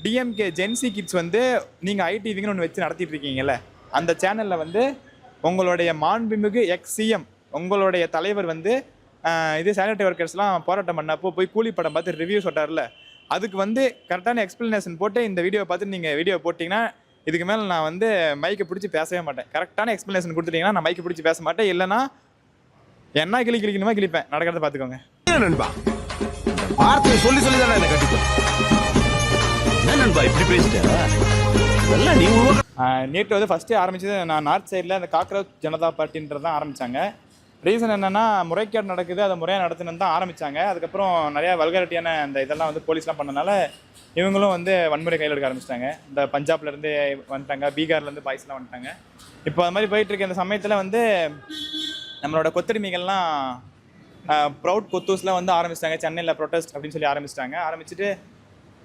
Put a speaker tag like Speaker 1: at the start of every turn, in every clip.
Speaker 1: DMK gen Z kids வந்து நீங்கள் ஐடிவிங்கன்னு ஒன்று வச்சு நடத்திட்டு இருக்கீங்கல்ல, அந்த சேனலில் வந்து உங்களுடைய மாண்புமிகு எக்ஸ்-சிஎம் உங்களுடைய தலைவர் வந்து இது சானிட்டரி ஒர்க்கர்ஸ்லாம் போராட்டம் பண்ணப்போ போய் கூலி படம் பார்த்து ரிவ்யூ சொல்கிறார்ல, அதுக்கு வந்து கரெக்டான எக்ஸ்பிளனேஷன் போட்டு இந்த வீடியோவை பார்த்து நீங்கள் வீடியோ போட்டிங்கன்னா இதுக்கு மேலே நான் வந்து மைக்கை பிடிச்சி பேசவே மாட்டேன். கரெக்டான எக்ஸ்பிளனேஷன் கொடுத்துட்டீங்கன்னா நான் மைக்கை பிடிச்சி பேச மாட்டேன். இல்லைனா என்ன கிளிக்கணுமா கிளிப்பேன். நடக்கிறத பார்த்துக்கோங்க.
Speaker 2: நண்பா வார்த்தையை சொல்லி சொல்லி தானே என்ன கட்டிப்பேன். நண்பா இப்படி பேசிட்டேன்.
Speaker 1: நேற்று வந்து ஃபஸ்ட்டு ஆரம்பிச்சது நான் நார்த் சைடில் அந்த காக்ரோச் ஜனதா பார்ட்டின்றது தான் ஆரம்பித்தாங்க. ரீசன் என்னென்னா முறைகேடு நடக்குது, அதை முறையாக நடத்துன்னு தான் ஆரம்பித்தாங்க. அதுக்கப்புறம் நிறையா வல்கரிட்டியான அந்த இதெல்லாம் வந்து போலீஸ்லாம் பண்ணனால இவங்களும் வந்து வன்முறை கையில் எடுக்க ஆரம்பிச்சிட்டாங்க. இந்த பஞ்சாப்லேருந்து வந்துட்டாங்க, பீகார்லேருந்து பாய்ஸ்லாம் வந்துட்டாங்க. இப்போ அது மாதிரி போயிட்டுருக்க இந்த சமயத்தில் வந்து நம்மளோட கொத்தடிமைகள்லாம் ப்ரௌட் கொத்தூஸ்லாம் வந்து ஆரம்பிச்சிட்டாங்க. சென்னையில் ப்ரொட்டஸ்ட் அப்படின்னு சொல்லி ஆரம்பிச்சுட்டு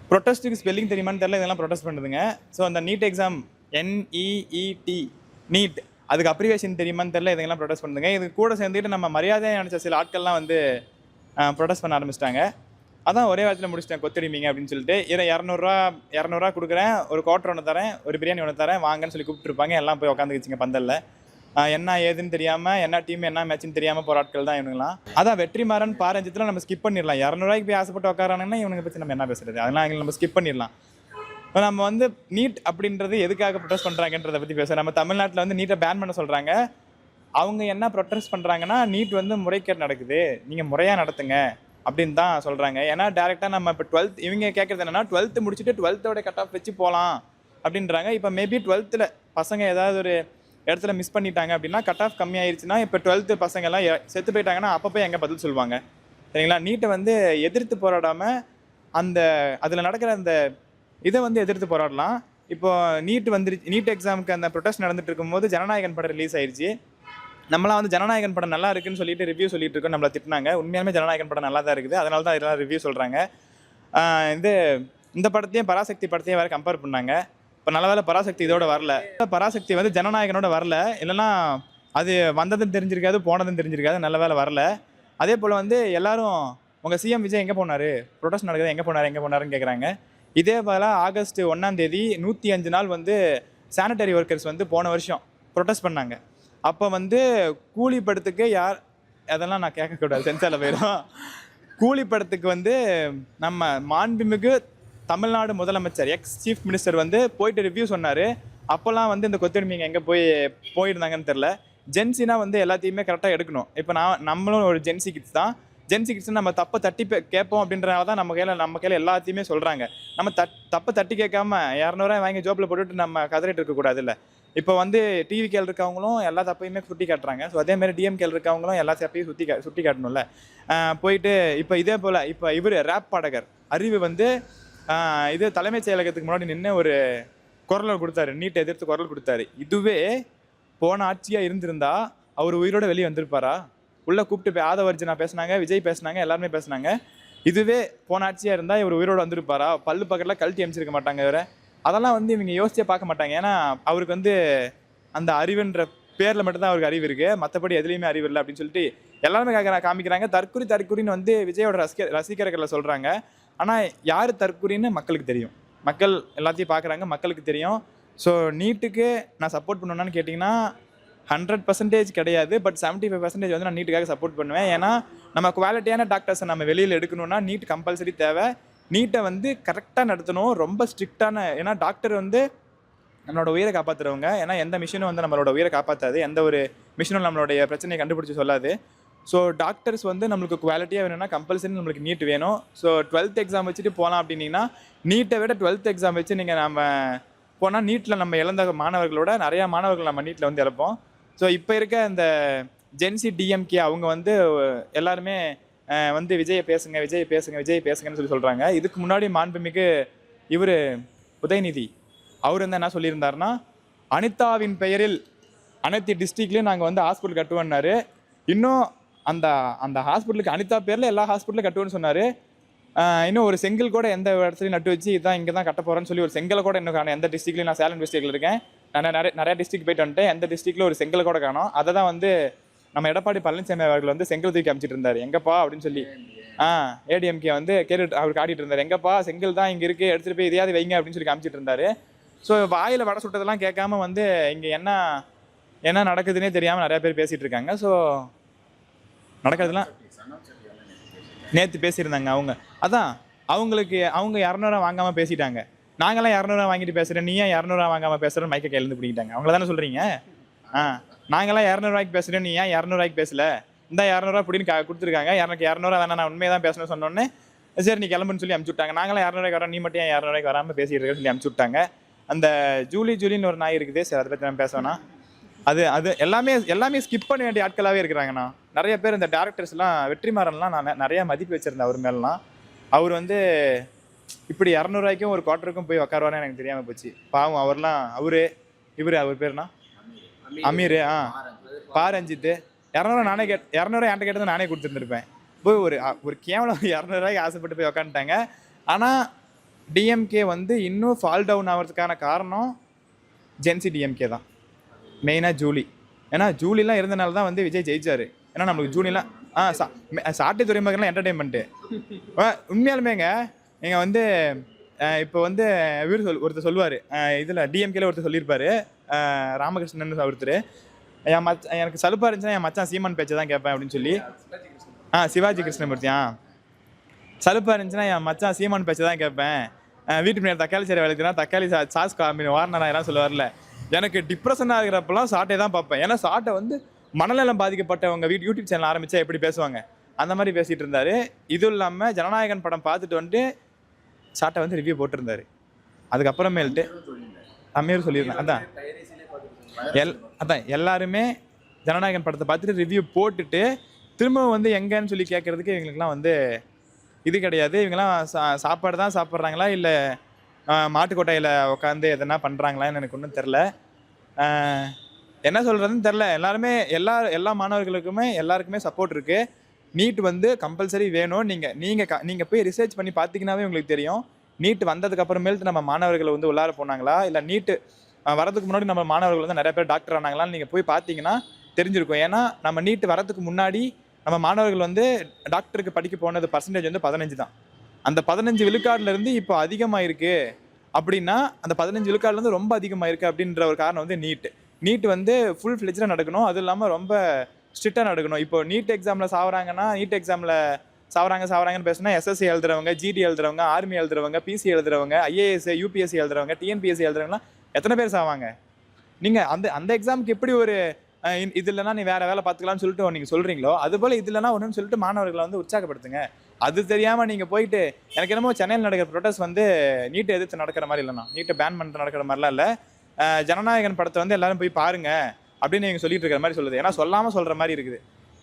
Speaker 1: ப்ரொட்டஸ்ட்டுக்கு ஸ்பெல்லிங் தெரியுமான்னு தெரியல, இதெல்லாம் ப்ரொட்டஸ்ட் பண்ணுதுங்க. ஸோ அந்த நீட் எக்ஸாம் NEET நீட் அதுக்கு அப்ரிவேஷன் தெரியுமான்னு தெரியல, இதெல்லாம் ப்ரொட்டஸ்ட் பண்ணுதுங்க. இது கூட சேர்ந்துட்டு நம்ம மரியாதையை நினச்ச சில ஆட்கள்லாம் வந்து ப்ரொட்டஸ்ட் பண்ண ஆரம்பிச்சிட்டாங்க. அதான் ஒரே வாரத்தில் முடிச்சிட்டேன் கொத்தடிமைங்க அப்படின்னு சொல்லிட்டு. 200 கொடுக்குறேன், ஒரு குவார்ட்டர் ஒன்று தரேன், ஒரு பிரியாணி ஒன்று தரேன் வாங்கன்னு சொல்லி கூப்பிட்டுருப்பாங்க. எல்லாம் போய் உட்காந்துக்கிச்சிங்க பந்தலில். என்ன ஏதுன்னு தெரியாமல், என்ன டீம் என்ன மேட்ச்னு தெரியாமல் போகிற ஆட்கள் தான் இவனுங்களாம். அதான் வெற்றிமாறன் பாரஞ்சத்தில் நம்ம ஸ்கிப் பண்ணிடலாம். 200 போய் ஆசைப்பட்டு உட்காரானுங்கன்னா இவனுங்க பற்றி நம்ம என்ன பேசுறது, அதெல்லாம் எங்களை நம்ம ஸ்கிப் பண்ணிடலாம். இப்போ நம்ம வந்து நீட் அப்படின்றது எதுக்காக ப்ரொட்டஸ்ட் பண்ணுறாங்கன்றதை பற்றி பேசுகிறோம். நம்ம தமிழ்நாட்டில் வந்து நீட்டை பேன் பண்ண சொல்கிறாங்க. அவங்க என்ன ப்ரொட்டஸ்ட் பண்ணுறாங்கன்னா, நீட் வந்து முறைகேடு நடக்குது, நீங்கள் முறையாக நடத்துங்க அப்படின்னு தான் சொல்கிறாங்க. ஏன்னா டேரெக்டாக நம்ம இப்போ 12th இவங்க கேட்குறது என்னென்னா 12th முடிச்சுட்டு 12th கட் ஆஃப் வச்சு போகலாம் அப்படின்றாங்க. இப்போ மேபி 12th பசங்க ஏதாவது ஒரு இடத்துல மிஸ் பண்ணிட்டாங்க அப்படின்னா, கட் ஆஃப் கம்மியாயிருச்சுன்னா இப்போ 12th பசங்கள்லாம் செத்து போயிட்டாங்கன்னா அப்போ போய் எங்கே பதில் சொல்லுவாங்க, சரிங்களா? நீட்டை வந்து எதிர்த்து போராடாமல் அந்த அதில் நடக்கிற அந்த இதை வந்து எதிர்த்து போராடலாம். இப்போ நீட் எக்ஸாமுக்கு அந்த ப்ரொட்டஸ்ட் நடந்துட்டு இருக்கும்போது ஜனநாயகன் படம் ரிலீஸ் ஆயிடுச்சு. நம்மளாம் வந்து ஜனநாயகன் படம் நல்லா இருக்குன்னு சொல்லிட்டு ரிவ்யூ சொல்லிட்டு இருக்கோம், நம்மளை திட்டினாங்க. உண்மையாலுமே ஜனநாயகன் படம் நல்லா தான் இருக்குது, அதனால தான் இதெல்லாம் ரிவ்யூ சொல்கிறாங்க. இந்த படத்தையும் பராசக்தி படத்தையும் வேறு கம்பேர் பண்ணாங்க. இப்போ நல்ல வேலை பராசக்தி இதோட வரல. பராசக்தி வந்து ஜனநாயகனோட வரல, இல்லைன்னா அது வந்ததுன்னு தெரிஞ்சிருக்காது, போனதுன்னு தெரிஞ்சிருக்காது. நல்ல வேலை வரல. அதே போல் வந்து எல்லாரும் உங்கள் சிஎம் விஜய் எங்கே போனார், ப்ரொட்டஸ்ட் நடக்குது எங்கே போனாருன்னு கேட்குறாங்க. இதே போல் ஆகஸ்ட் 1ஆம் தேதி 105 நாள் வந்து சானிட்டரி ஒர்க்கர்ஸ் வந்து போன வருஷம் ப்ரொட்டஸ்ட் பண்ணாங்க. அப்போ வந்து கூலி படத்துக்கு அதெல்லாம் நான் கேட்கக்கூடாது, சென்சாரில் போயிடும். கூலி படத்துக்கு வந்து நம்ம மாண்புமிகு தமிழ்நாடு முதலமைச்சர் எக்ஸ் சீஃப் மினிஸ்டர் வந்து போயிட்டு ரிவ்யூ சொன்னார். அப்போல்லாம் வந்து இந்த கொத்தடிமைங்க எங்கே போயிருந்தாங்கன்னு தெரில. ஜென்சினா வந்து எல்லாத்தையுமே கரெக்டாக எடுக்கணும். இப்போ நம்மளும் ஒரு ஜென்சி கிட்ஸ் தான். ஜென்சி கிட்ஸ் நம்ம தப்பை தட்டி கேட்போம் அப்படின்றனால தான் நம்ம கையில் எல்லாத்தையுமே சொல்கிறாங்க. நம்ம தப்பை தட்டி கேட்காம 200 வாங்கி ஜோப்பில் போட்டுட்டு நம்ம கதறிட்டு இருக்கக்கூடாது. இல்லை, இப்போ வந்து டிவிகேல இருக்கவங்களும் எல்லா தப்பையுமே சுட்டி காட்டுறாங்க. ஸோ அதேமாதிரி டிஎம்கேல இருக்கவங்களும் எல்லா தப்பையும் சுட்டி காட்டணும்ல. போயிட்டு இப்போ இதே போல் இப்போ இவர் ரேப் பாடகர் அறிவு வந்து இது தலைமைச் செயலகத்துக்கு முன்னாடி நின்று ஒரு குரல் கொடுத்தாரு, நீட்டை எதிர்த்து குரல் கொடுத்தாரு. இதுவே போன ஆட்சியாக இருந்திருந்தா அவர் உயிரோட வெளியே வந்திருப்பாரா? உள்ளே கூப்பிட்டு போய் ஆதவர்ஜனா பேசினாங்க, விஜய் பேசினாங்க, எல்லாருமே பேசினாங்க. இதுவே போன ஆட்சியாக இருந்தால் இவர் உயிரோடு வந்திருப்பாரா? பல்லு பக்கத்தில் கழட்டி அமைச்சிருக்க மாட்டாங்க. வேறு அதெல்லாம் வந்து இவங்க யோசிச்சே பார்க்க மாட்டாங்க. ஏன்னா அவருக்கு வந்து அந்த அறிவுன்ற பேரில் மட்டும்தான் அவருக்கு அறிவு இருக்குது, மற்றபடி எதுலேயுமே அறிவு இல்லை அப்படின்னு சொல்லிட்டு எல்லாருமே காமிக்கிறாங்க. தற்குறின்னு வந்து விஜயோட ரசிகர்களை சொல்கிறாங்க. ஆனால் யார் தற்குறின்னு மக்களுக்கு தெரியும், மக்கள் எல்லாத்தையும் பார்க்குறாங்க, மக்களுக்கு தெரியும். ஸோ நீட்டுக்கு நான் சப்போர்ட் பண்ணணுன்னு கேட்டிங்கன்னா 100% கிடையாது, பட் 75% வந்து நான் நீட்டுக்காக சப்போர்ட் பண்ணுவேன். ஏன்னா நம்ம குவாலிட்டியான டாக்டர்ஸை நம்ம வெளியில் எடுக்கணும்னா நீட் கம்பல்சரி தேவை. நீட்டை வந்து கரெக்டாக நடத்தணும், ரொம்ப ஸ்ட்ரிக்டான. ஏன்னா டாக்டர் வந்து நம்மளோட உயிரை காப்பாற்றுறவங்க. ஏன்னா எந்த மிஷினும் வந்து நம்மளோட உயிரை காப்பாற்றாது, எந்த ஒரு மிஷினும் நம்மளுடைய பிரச்சனையை கண்டுபிடிச்சி சொல்லாது. ஸோ டாக்டர்ஸ் வந்து நம்மளுக்கு குவாலிட்டியாக வேணும்னா கம்பல்சரி நம்மளுக்கு நீட் வேணும். ஸோ 12th எக்ஸாம் வச்சுட்டு போகலாம் அப்படின்னீங்கன்னா, நீட்டை விட 12th எக்ஸாம் வச்சு நீங்கள் நம்ம போனால் நீட்டில் நம்ம இழந்த மாணவர்களோட நிறையா மாணவர்கள் நம்ம நீட்டில் வந்து இழப்போம். ஸோ இப்போ இருக்க இந்த ஜென்சி டிஎம்கே அவங்க வந்து எல்லாருமே வந்து விஜயை பேசுங்கன்னு சொல்லி சொல்கிறாங்க. இதுக்கு முன்னாடி மாண்புமிகு இவர் உதயநிதி அவர் வந்து என்ன சொல்லியிருந்தாருன்னா, அனிதாவின் பெயரில் அனைத்து டிஸ்ட்ரிக்ட்லேயும் நாங்கள் வந்து ஹாஸ்பிட்டல் கட்டுவோன்னாரு. இன்னும் அந்த ஹாஸ்பிட்டலுக்கு அனிதா பேரில் எல்லா ஹாஸ்பிட்டலும் கட்டுவோன்னு சொன்னார். இன்னும் ஒரு செங்கல் கூட எந்த இடத்துலையும் நட்டு வச்சு இதான் இங்கே தான் கட்ட போகிறேன்னு சொல்லி ஒரு செங்கலை கூட இன்னும் காணும். எந்த டிஸ்ட்ரிக்ட்லையும் நான் சேலம் டிஸ்ட்ரிக்டில் இருக்கேன், நான் நிறைய டிஸ்ட்ரிக்ட் போயிட்டு வந்துட்டேன், எந்த டிஸ்ட்ரிக்டில் ஒரு செங்கலை கூட காணும். அதை தான் வந்து நம்ம எடப்பாடி பழனிசாமி அவர்கள் வந்து செங்கல் தூக்கி அமைச்சிட்டு இருந்தாரு, எங்கப்பா அப்படின்னு சொல்லி. ஏடிஎம்கே வந்து கேட்டு அவர் காட்டிட்டு இருந்தாரு, எங்கப்பா செங்கல் தான் இங்கே இருக்குது, எடுத்துகிட்டு போய் இதையாவது வைங்க அப்படின்னு சொல்லி காமிச்சிட்டு இருந்தாரு. ஸோ வாயில் வடை சுட்டதெல்லாம் கேட்காம வந்து இங்கே என்ன நடக்குதுன்னே தெரியாமல் நிறைய பேர் பேசிகிட்டு இருக்காங்க. ஸோ நடக்கிறதுலாம் நேற்று பேசியிருந்தாங்க அவங்க. அதான் அவங்க 200 வாங்காமல் பேசிட்டாங்க. நாங்களாம் 200 வாங்கிட்டு பேசுகிறேன், நீ ஏன் 200 வாங்காமல் பேசுகிறேன்னு மைக்கை கையிலேருந்து பிடிக்கிட்டாங்க. அவங்கள தானே சொல்கிறீங்க? நாங்களாம் 200 பேசுகிறேன், நீ ஏன் 200 பேசல, இந்த 200 பிடின்னு கொடுத்துருக்காங்க. எனக்கு 200 வேணா, நான் உண்மையை தான் பேசணும்னு சொன்னோன்னே சரி நீ கிளம்புன்னு சொல்லி அமுச்சு விட்டாங்க. நாங்களாம் 200 வரோம், நீ மட்டும் ஏன் 200 வராமல் பேசிட்டு இருக்க சொல்லி அமுச்சு விட்டாங்க. அந்த ஜூலின்னு ஒரு நாய் இருக்குது, சரி அதை பற்றி நான் பேசவேனா. அது எல்லாமே ஸ்கிப் பண்ண வேண்டிய ஆட்களாகவே இருக்கிறாங்கண்ணா. நிறைய பேர் இந்த டேரக்டர்ஸ்லாம், வெற்றிமாறன்லாம் நான் நிறைய மதிப்பு வச்சுருந்தேன் அவர் மேலாம். அவர் வந்து இப்படி 200 ஒரு குவார்ட்டருக்கும் போய் உட்காருவானே எனக்கு தெரியாமல் போச்சு. பாவம் அவர்லாம். அவர் பேருனா அமீர். பாரஞ்சித்து 200 நானே 200 என்கிட்ட கேட்டது நானே கொடுத்துருந்துருப்பேன். போய் ஒரு கேவலம் 200 ஆசைப்பட்டு போய் உக்காந்துட்டாங்க. ஆனால் டிஎம்கே வந்து இன்னும் ஃபால் டவுன் ஆகிறதுக்கான காரணம் ஜென்சி டிஎம்கே தான், மெயினாக ஜூலி. ஏன்னா ஜூலிலாம் இருந்தனால தான் வந்து விஜய் ஜெயிச்சார். ஏன்னா நம்மளுக்கு ஜூலிலாம் சாட்டை துறைமுகம்லாம் என்டர்டெயின்மெண்ட்டு உண்மையாலுமேங்க. நீங்கள் வந்து இப்போ வந்து ஒருத்தர் சொல்லுவார், இதில் டிஎம்கேல ஒருத்தர் சொல்லியிருப்பார், ராமகிருஷ்ணன் ஒருத்தர், எனக்கு சலுப்பாக இருந்துச்சுன்னா என் மச்சான் சீமான் பேச்சை தான் கேட்பேன் அப்படின்னு சொல்லி. சிவாஜி கிருஷ்ணமூர்த்தியா, சலுப்பாக இருந்துச்சுன்னா என் மச்சான் சீமான் பேச்சை தான் கேட்பேன், வீட்டு முன்னாடி தக்காளி சேரை வளர்த்துனா தக்காளி சாஸ் காமின் வாரணாயிரம் சொல்லுவார்ல. எனக்கு டிப்ரெஷனாக இருக்கிறப்பெல்லாம் சாட்டை தான் பார்ப்பேன். ஏன்னா சாட்டை வந்து மனநலம் பாதிக்கப்பட்டவங்க யூடியூப் சேனல் ஆரம்பித்தா எப்படி பேசுவாங்க அந்த மாதிரி பேசிகிட்டு இருந்தார். இதுவும் இல்லாமல் ஜனநாயகன் படம் பார்த்துட்டு வந்துட்டு சாட்டை வந்து ரிவ்யூ போட்டிருந்தாரு. அதுக்கப்புறமேல்ட்டு அமீர் சொல்லியிருந்தேன். அதான் எல்லாருமே ஜனநாயகன் படத்தை பார்த்துட்டு ரிவ்யூ போட்டுட்டு திரும்ப வந்து எங்கன்னு சொல்லி கேட்குறதுக்கு இவங்களுக்குலாம் வந்து இது கிடையாது. இவங்கெல்லாம் சாப்பாடு தான் சாப்பிட்றாங்களா இல்லை மாட்டுக்கொட்டையில் உட்காந்து எதனா பண்ணுறாங்களான்னு எனக்கு ஒன்றும் தெரில. என்ன சொல்கிறதுன்னு தெரில. எல்லா மாணவர்களுக்குமே எல்லாருக்குமே சப்போர்ட் இருக்குது. நீட் வந்து கம்பல்சரி வேணும். நீங்கள் போய் ரிசர்ச் பண்ணி பார்த்தீங்கன்னாவே உங்களுக்கு தெரியும். நீட் வந்ததுக்கு அப்புறமேல்ட்டு நம்ம மாணவர்கள் வந்து உள்ளார போனாங்களா, இல்லை நீட்டு வரதுக்கு முன்னாடி நம்ம மாணவர்கள் வந்து நிறைய பேர் டாக்டர் ஆனாங்களான்னு நீங்கள் போய் பார்த்தீங்கன்னா தெரிஞ்சிருக்கும். ஏன்னா நம்ம நீட் வரதுக்கு முன்னாடி நம்ம மாணவர்கள் வந்து டாக்டருக்கு படிக்க போனது பர்சன்டேஜ் வந்து 15 தான். அந்த 15 விழுக்காடுலேருந்து இப்போ அதிகமாக இருக்குது அப்படின்னா, அந்த 15 விழுக்காடுலேருந்து ரொம்ப அதிகமாக இருக்குது அப்படின்ற ஒரு காரணம் வந்து நீட் வந்து ஃபுல் ஃப்ளெஜ்டாக நடக்கணும். அதுவும் இல்லாமல் ரொம்ப ஸ்ட்ரிக்டாக நடக்கணும். இப்போ நீட் எக்ஸாமில் சாவறாங்கன்னா, நீட் எக்ஸாமில் சாவறாங்கன்னு பேசுனா எஸ்எஸ்சி எழுதுறவங்க, ஜிடி எழுதுறவங்க, ஆர்மி எழுதுறவங்க, பிசி எழுதுறவங்க, ஐஏஎஸ் யூபிஎஸ்சி எழுதுறவங்க, டிஎன்பிஎஸ்சி எழுதுறவங்கலாம் எத்தனை பேர் சாவாங்க? நீங்கள் அந்த எக்ஸாமுக்கு எப்படி ஒரு இது இல்லைனா நீ வேறு வேலை பார்த்துக்கலாம்னு சொல்லிட்டு நீங்கள் சொல்கிறீங்களோ, அதுபோல் இது இல்லைனா ஒன்றுன்னு சொல்லிட்டு மாணவர்களை வந்து உற்சாகப்படுத்துங்க. அது தெரியாமல் நீங்கள் போயிட்டு எனக்கு என்னமோ சென்னையில் நடக்கிற ப்ரொட்டஸ்ட் வந்து நீட்டை எதிர்த்து நடக்கிற மாதிரி இல்லைண்ணா, நீட்டை பேன் பண்ணிட்டு நடக்கிற மாதிரிலாம் இல்லை. ஜனநாயகன் படத்தை வந்து எல்லாரும் போய் பாருங்க அப்படின்னு நீங்கள் சொல்லிட்டு இருக்கிற மாதிரி சொல்லுது. ஏன்னா சொல்லாமல் சொல்கிற மாதிரி இருக்குது.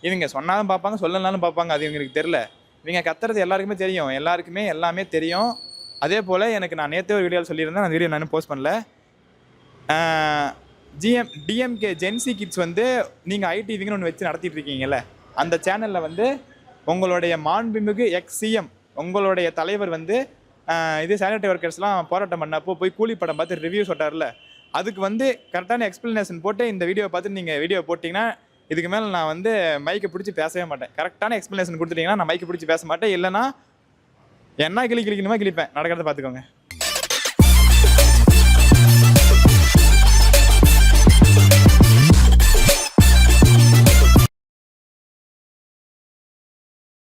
Speaker 1: இவங்க சொன்னாலும் பார்ப்பாங்க, சொல்லனாலும் பார்ப்பாங்க. அது இவங்களுக்கு தெரில. இவங்க கத்துறது எல்லாருக்குமே தெரியும், எல்லாருக்குமே எல்லாமே தெரியும். அதே போல் எனக்கு நான் நேற்று ஒரு வீடியோவில் சொல்லியிருந்தேன், அந்த வீடியோ நான் போஸ்ட் பண்ணல. டிஎம்கே ஜென்சி கிட்ஸ் வந்து நீங்கள் ஐடிவிங்கன்னு ஒன்று வச்சு நடத்திட்டு இருக்கீங்கல்ல, அந்த சேனலில் வந்து உங்களுடைய மாண்புமிகு எக்ஸ்சிஎம் உங்களுடைய தலைவர் வந்து இது சானிட்டரி ஒர்க்கர்ஸ்லாம் போராட்டம் பண்ணப்போ போய் கூலி படம் பார்த்து ரிவ்யூ சொல்கிறார்ல, அதுக்கு வந்து கரெக்டான எக்ஸ்ப்ளனேஷன் போட்டு இந்த வீடியோவை பார்த்து நீங்கள் வீடியோ போட்டிங்கன்னா இதுக்கு மேலே நான் வந்து மைக்கை பிடிச்சி பேசவே மாட்டேன். கரெக்டான எக்ஸ்ப்ளனேஷன் கொடுத்துட்டிங்கன்னா நான் மைக்கை பிடிச்சி பேச மாட்டேன். இல்லைனா என்ன கிளிக்கணுமா கிளிப்பேன். நடக்கிறத பார்த்துக்கோங்க.